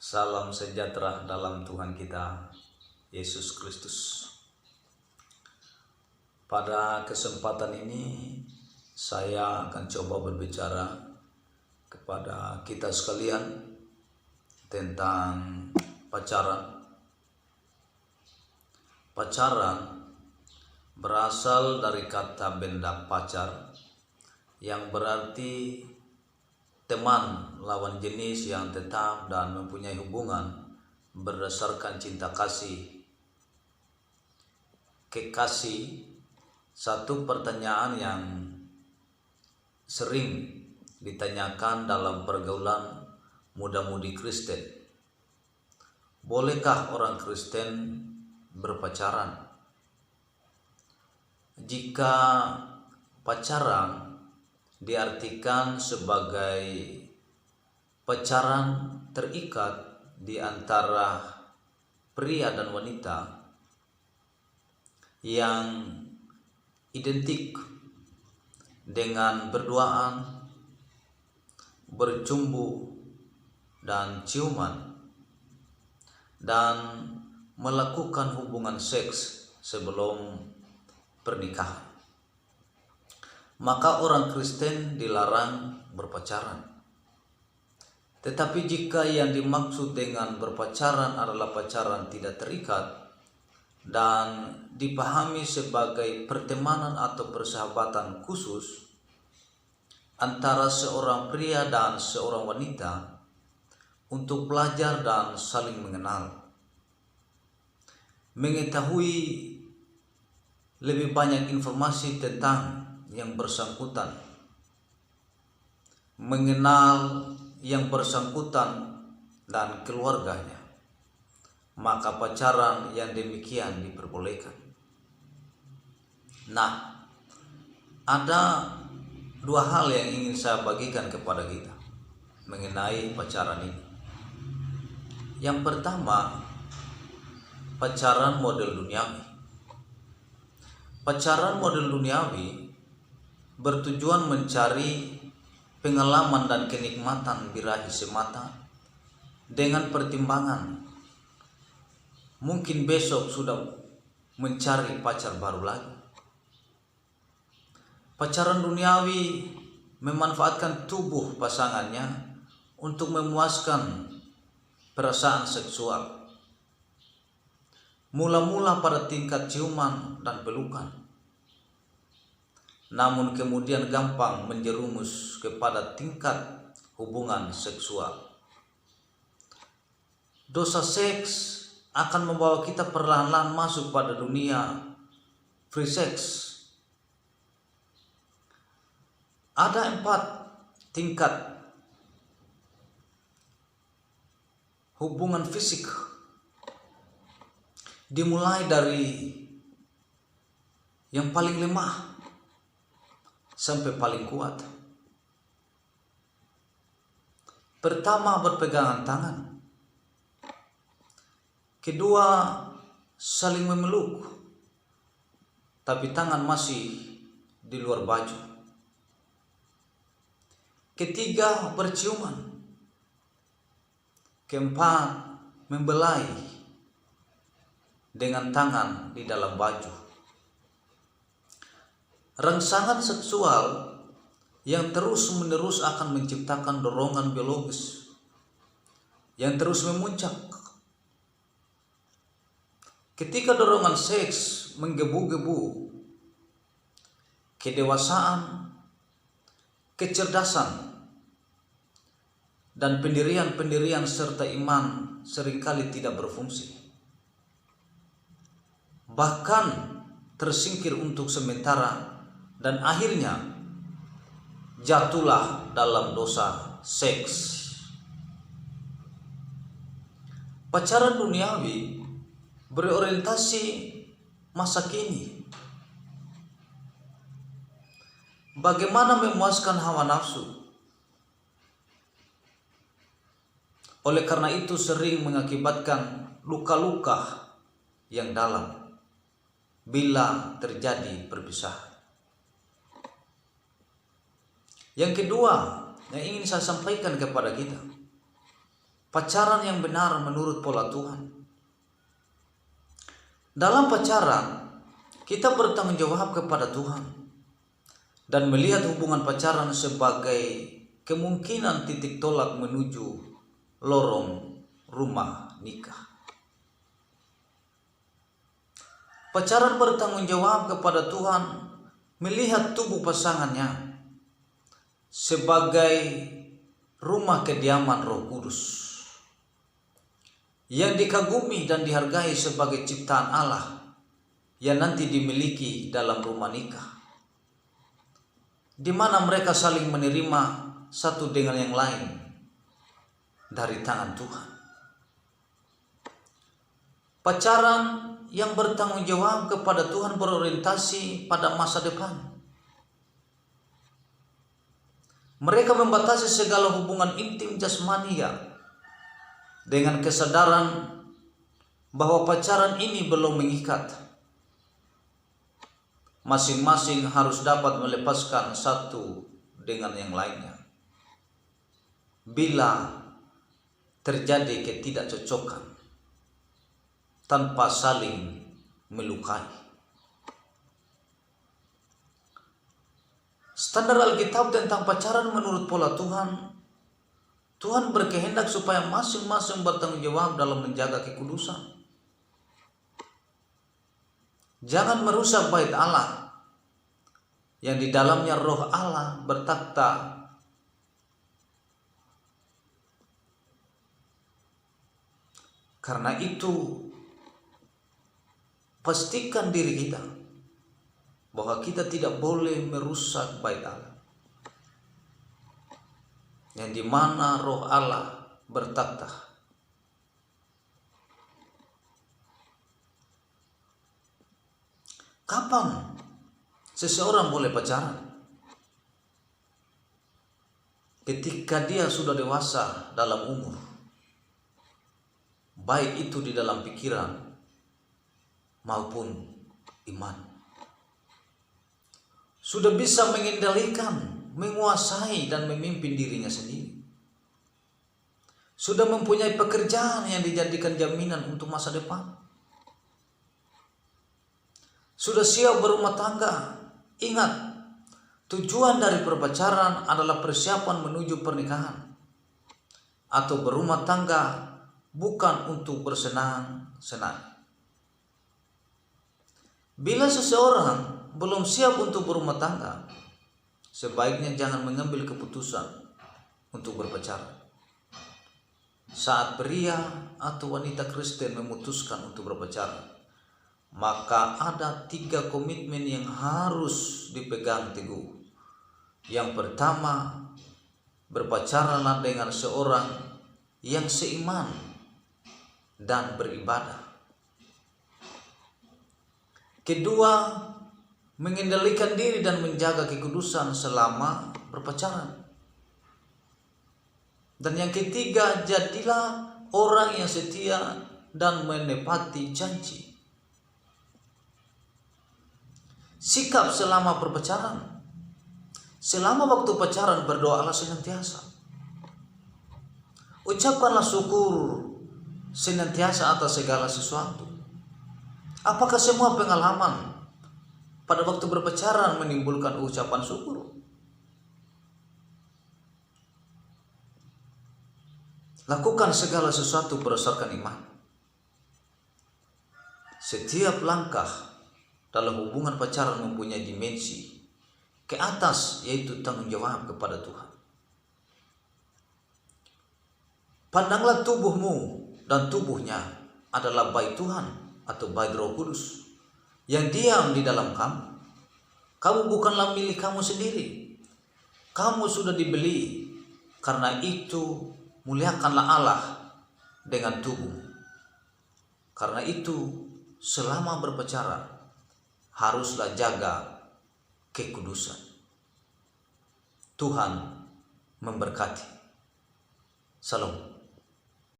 Salam sejahtera dalam Tuhan kita Yesus Kristus. Pada kesempatan ini saya akan coba berbicara kepada kita sekalian tentang pacaran. Pacaran berasal dari kata benda pacar yang berarti teman lawan jenis yang tetap dan mempunyai hubungan berdasarkan cinta kasih. Kekasih, satu pertanyaan yang sering ditanyakan dalam pergaulan muda-mudi Kristen. Bolehkah orang Kristen berpacaran? Jika pacaran diartikan sebagai pacaran terikat di antara pria dan wanita yang identik dengan berduaan, bercumbu dan ciuman, dan melakukan hubungan seks sebelum pernikahan, maka orang Kristen dilarang berpacaran. Tetapi jika yang dimaksud dengan berpacaran adalah pacaran tidak terikat dan dipahami sebagai pertemanan atau persahabatan khusus antara seorang pria dan seorang wanita untuk belajar dan saling mengenal, mengetahui lebih banyak informasi tentang yang bersangkutan, mengenal yang bersangkutan dan keluarganya, maka pacaran yang demikian diperbolehkan. Nah, ada dua hal yang ingin saya bagikan kepada kita mengenai pacaran ini. Yang pertama, pacaran model duniawi. Pacaran model duniawi bertujuan mencari pengalaman dan kenikmatan birahi semata dengan pertimbangan mungkin besok sudah mencari pacar baru lagi. Pacaran duniawi memanfaatkan tubuh pasangannya untuk memuaskan perasaan seksual, mula-mula pada tingkat ciuman dan pelukan, namun kemudian gampang menjerumus kepada tingkat hubungan seksual. Dosa seks akan membawa kita perlahan-lahan masuk pada dunia free sex. Ada 4 tingkat hubungan fisik, dimulai dari yang paling lemah sampai paling kuat. Pertama, berpegangan tangan. Kedua, saling memeluk, tapi tangan masih di luar baju. Ketiga, berciuman. Keempat, membelai dengan tangan di dalam baju. Rangsangan seksual yang terus-menerus akan menciptakan dorongan biologis yang terus memuncak. Ketika dorongan seks menggebu-gebu, kedewasaan, kecerdasan, dan pendirian-pendirian serta iman seringkali tidak berfungsi. Bahkan tersingkir untuk sementara dan akhirnya jatuhlah dalam dosa seks. Pacaran duniawi berorientasi masa kini. Bagaimana memuaskan hawa nafsu. Oleh karena itu sering mengakibatkan luka-luka yang dalam bila terjadi perpisahan. Yang kedua yang ingin saya sampaikan kepada kita, pacaran yang benar menurut pola Tuhan. Dalam pacaran, kita bertanggung jawab kepada Tuhan dan melihat hubungan pacaran sebagai kemungkinan titik tolak menuju lorong rumah nikah. Pacaran bertanggung jawab kepada Tuhan melihat tubuh pasangannya sebagai rumah kediaman Roh Kudus yang dikagumi dan dihargai sebagai ciptaan Allah yang nanti dimiliki dalam rumah nikah, di mana mereka saling menerima satu dengan yang lain dari tangan Tuhan. Pacaran yang bertanggung jawab kepada Tuhan berorientasi pada masa depan. Mereka membatasi segala hubungan intim jasmania dengan kesadaran bahwa pacaran ini belum mengikat. Masing-masing harus dapat melepaskan satu dengan yang lainnya. Bila terjadi ketidakcocokan tanpa saling melukai. Standar Alkitab tentang pacaran menurut pola Tuhan, Tuhan berkehendak supaya masing-masing bertanggung jawab dalam menjaga kekudusan. Jangan merusak bait Allah yang di dalamnya Roh Allah bertakhta. Karena itu, pastikan diri kita bahwa kita tidak boleh merusak bait Allah yang di mana Roh Allah bertakhta. Kapan seseorang boleh pacaran? Ketika dia sudah dewasa dalam umur, baik itu di dalam pikiran maupun iman. Sudah bisa mengendalikan, menguasai dan memimpin dirinya sendiri. Sudah mempunyai pekerjaan yang dijadikan jaminan untuk masa depan. Sudah siap berumah tangga. Ingat, tujuan dari berpacaran adalah persiapan menuju pernikahan atau berumah tangga, bukan untuk bersenang-senang. Bila seseorang belum siap untuk berumah tangga, sebaiknya jangan mengambil keputusan untuk berpacaran. Saat pria atau wanita Kristen memutuskan untuk berpacaran, maka ada 3 komitmen yang harus dipegang teguh. Yang pertama, berpacaranlah dengan seorang yang seiman dan beribadah. Kedua, mengendalikan diri dan menjaga kekudusan selama berpacaran. Dan yang ketiga, jadilah orang yang setia dan menepati janji. Sikap selama berpacaran. Selama waktu pacaran, berdoalah senantiasa. Ucapkanlah syukur senantiasa atas segala sesuatu. Apakah semua pengalaman pada waktu berpacaran menimbulkan ucapan syukur? Lakukan segala sesuatu berdasarkan iman. Setiap langkah dalam hubungan pacaran mempunyai dimensi ke atas, yaitu tanggung jawab kepada Tuhan. Pandanglah tubuhmu dan tubuhnya adalah bait Tuhan atau bait Roh Kudus yang diam di dalam kamu. Kamu bukanlah milik kamu sendiri. Kamu sudah dibeli. Karena itu muliakanlah Allah dengan tubuh. Karena itu selama berpacaran haruslah jaga kekudusan. Tuhan memberkati. Salam.